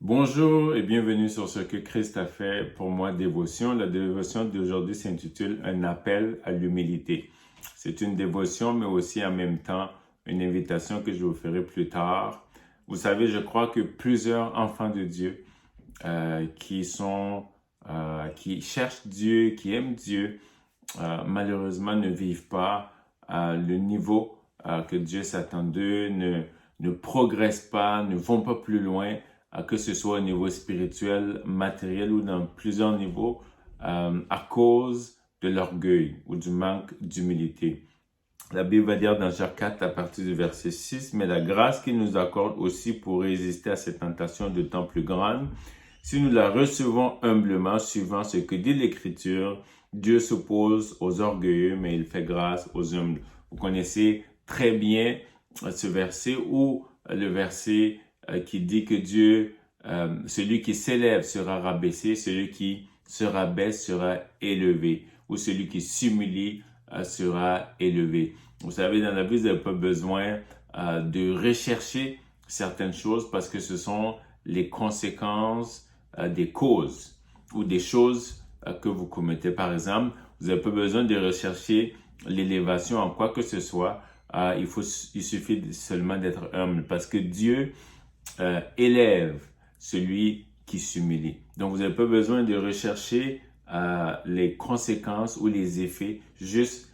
Bonjour et bienvenue sur ce que Christ a fait pour moi, dévotion. La dévotion d'aujourd'hui s'intitule Un appel à l'humilité. C'est une dévotion, mais aussi en même temps une invitation que je vous ferai plus tard. Vous savez, je crois que plusieurs enfants de Dieu qui cherchent Dieu, qui aiment Dieu, malheureusement ne vivent pas à le niveau que Dieu s'attend d'eux, ne progressent pas, ne vont pas plus loin, que ce soit au niveau spirituel, matériel ou dans plusieurs niveaux, à cause de l'orgueil ou du manque d'humilité. La Bible va dire dans Jacques 4 à partir du verset 6, « Mais la grâce qu'il nous accorde aussi pour résister à ces tentations d'autant plus grandes, si nous la recevons humblement, suivant ce que dit l'Écriture, Dieu s'oppose aux orgueilleux, mais il fait grâce aux humbles. » Vous connaissez très bien ce verset ou le verset qui dit que Dieu, celui qui s'élève sera rabaissé, celui qui se rabaisse sera élevé, ou celui qui s'humilie sera élevé. Vous savez, dans la vie, vous n'avez pas besoin de rechercher certaines choses parce que ce sont les conséquences des causes ou des choses que vous commettez. Par exemple, vous n'avez pas besoin de rechercher l'élévation en quoi que ce soit. Il suffit seulement d'être humble parce que Dieu élève celui qui s'humilie. Donc, vous n'avez pas besoin de rechercher les conséquences ou les effets. Juste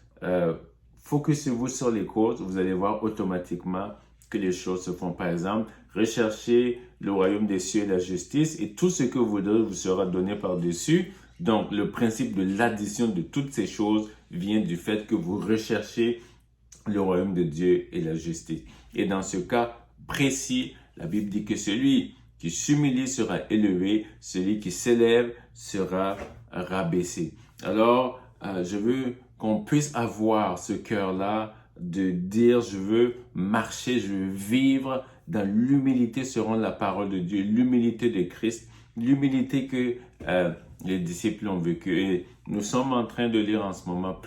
focussez-vous sur les causes. Vous allez voir automatiquement que les choses se font. Par exemple, recherchez le royaume des cieux et la justice et tout ce que vous voudrez vous sera donné par-dessus. Donc, le principe de l'addition de toutes ces choses vient du fait que vous recherchez le royaume de Dieu et la justice. Et dans ce cas précis, la Bible dit que celui qui s'humilie sera élevé, celui qui s'élève sera rabaissé. Alors, je veux qu'on puisse avoir ce cœur-là de dire, je veux marcher, je veux vivre dans l'humilité selon la parole de Dieu, l'humilité de Christ, l'humilité que les disciples ont vécu. Et nous sommes en train de lire en ce moment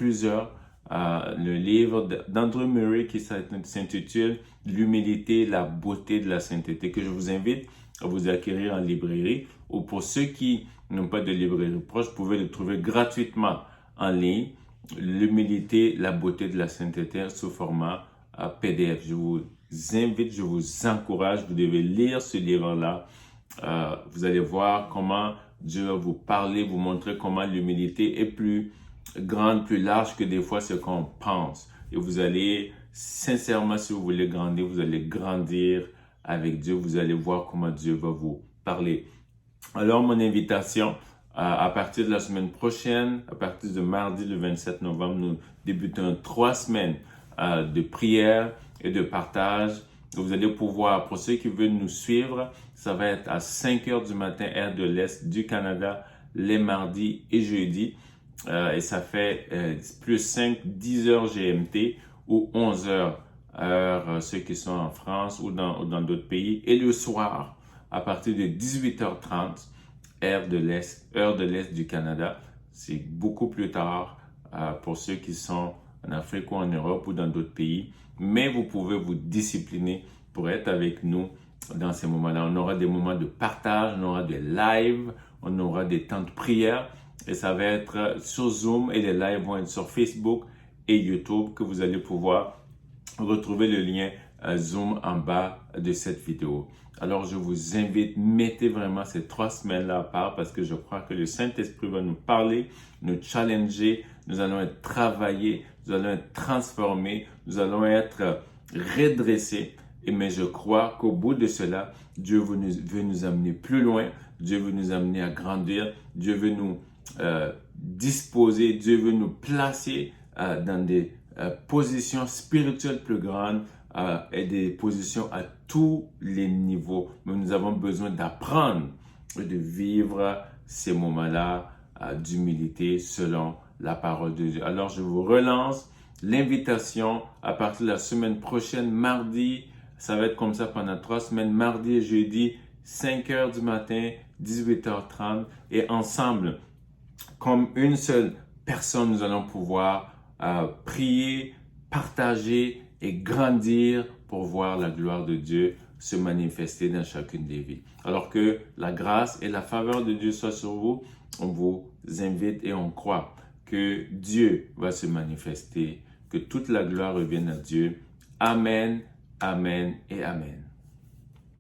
le livre d'Andrew Murray qui s'intitule « L'humilité, la beauté de la sainteté » que je vous invite à vous acquérir en librairie ou pour ceux qui n'ont pas de librairie proche, vous pouvez le trouver gratuitement en ligne. L'humilité, la beauté de la sainteté sous format PDF. Je vous invite, je vous encourage, vous devez lire ce livre-là. Vous allez voir comment Dieu va vous parler, vous montrer comment l'humilité est plus grande, plus large que des fois ce qu'on pense. Et vous allez, sincèrement, si vous voulez grandir, vous allez grandir avec Dieu. Vous allez voir comment Dieu va vous parler. Alors, mon invitation, à partir de la semaine prochaine, à partir de mardi le 27 novembre, nous débutons 3 semaines de prière et de partage. Vous allez pouvoir, pour ceux qui veulent nous suivre, ça va être à 5 heures du matin, heure de l'Est du Canada, les mardis et jeudis. Et ça fait plus 5, 10 heures GMT ou 11 heures, ceux qui sont en France ou dans d'autres pays. Et le soir, à partir de 18h30, heure de l'Est du Canada. C'est beaucoup plus tard pour ceux qui sont en Afrique ou en Europe ou dans d'autres pays. Mais vous pouvez vous discipliner pour être avec nous dans ces moments-là. On aura des moments de partage, on aura des lives, on aura des temps de prière. Et ça va être sur Zoom et les lives vont être sur Facebook et YouTube que vous allez pouvoir retrouver le lien Zoom en bas de cette vidéo. Alors, je vous invite, mettez vraiment ces 3 semaines-là à part parce que je crois que le Saint-Esprit va nous parler, nous challenger, nous allons être travaillés, nous allons être transformés, nous allons être redressés. Mais je crois qu'au bout de cela, Dieu veut nous amener plus loin, Dieu veut nous amener à grandir, Dieu veut nous disposer, Dieu veut nous placer dans des positions spirituelles plus grandes et des positions à tous les niveaux. Mais nous avons besoin d'apprendre et de vivre ces moments-là d'humilité selon la parole de Dieu. Alors, je vous relance l'invitation à partir de la semaine prochaine, mardi. Ça va être comme ça pendant 3 semaines, mardi et jeudi, 5 heures du matin, 18h30. Et ensemble, comme une seule personne, nous allons pouvoir prier, partager et grandir pour voir la gloire de Dieu se manifester dans chacune des vies. Alors que la grâce et la faveur de Dieu soient sur vous, on vous invite et on croit que Dieu va se manifester, que toute la gloire revienne à Dieu. Amen, amen et amen.